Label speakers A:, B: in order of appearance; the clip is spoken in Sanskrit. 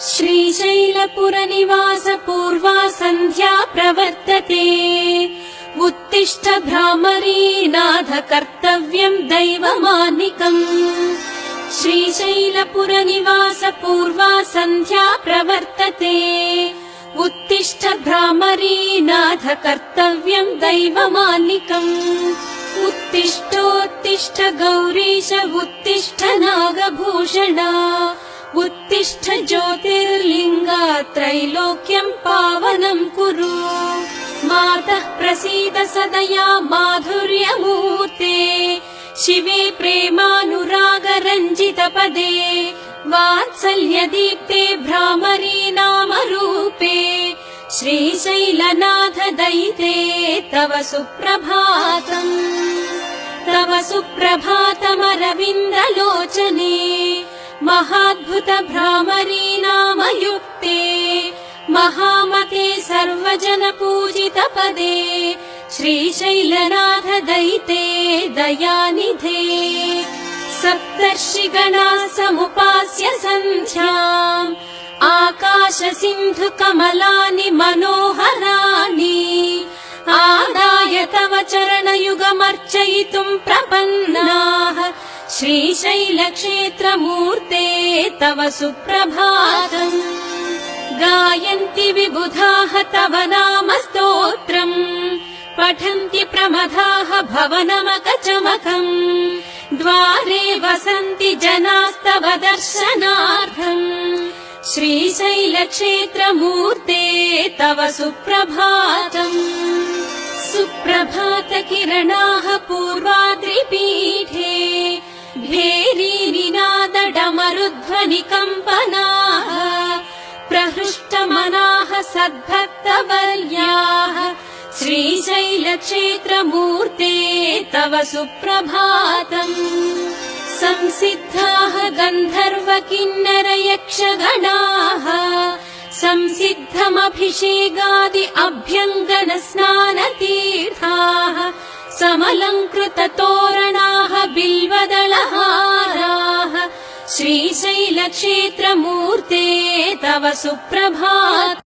A: श्रीशैलपुरनिवास पूर्वा सन्ध्या प्रवर्तते। उत्तिष्ठ भ्रामरीनाथ कर्तव्यम् दैवमानिकम्। श्रीशैलपुरनिवास पूर्वा सन्ध्या प्रवर्तते। उत्तिष्ठ भ्रामरीनाथ कर्तव्यम् दैवमानिकम्। उत्तिष्ठोत्तिष्ठ गौरीश उत्तिष्ठ नागभूषण। उत्तिष्ठ ज्योतिर्लिङ्गा त्रैलोक्यम् पावनम् कुरु। मातः प्रसीद सदया माधुर्यमूर्ते। शिवे प्रेमानुरागरञ्जितपदे। वात्सल्यदीप्ते भ्रामरी नामरूपे। श्रीशैलनाथ दयिते तव सुप्रभातम्। तव सुप्रभातमरविन्दलोचने। महाद्भुत भ्रामरी नामयुक्ते। महामते सर्वजन पूजित पदे। श्रीशैलनाथ दयिते दयानिधे। सप्तर्षिगणा समुपास्य सन्ध्याम्। आकाश सिन्धु कमलानि मनोहराणि। आदाय तव चरणयुगमर्चयितुम् प्रपन्नाः। श्रीशैलक्षेत्रमूर्ते तव सुप्रभातम्। गायन्ति विबुधाः तव नाम स्तोत्रम्। पठन्ति प्रमदाः भवनमकचमकम्। द्वारे वसन्ति जनास्तव दर्शनार्थम्। श्रीशैलक्षेत्रमूर्ते तव सुप्रभातम्। सुप्रभातकिरणाः पूर्वाद्रिपीठे। भेरीनिनादडमरुध्वनिकम्पनाः। प्रहृष्टमनाः सद्भक्तवर्याः। श्रीशैलक्षेत्रमूर्ते तव सुप्रभातम्। संसिद्धाः गन्धर्व किन्नर यक्षगणाः। संसिद्धमभिषेकादि अभ्यङ्गन स्नानतीर्थाः। समलङ्कृत तोरणाः बिल्वदलहाराः। श्रीशैलक्षेत्रमूर्ते तव सुप्रभातम्।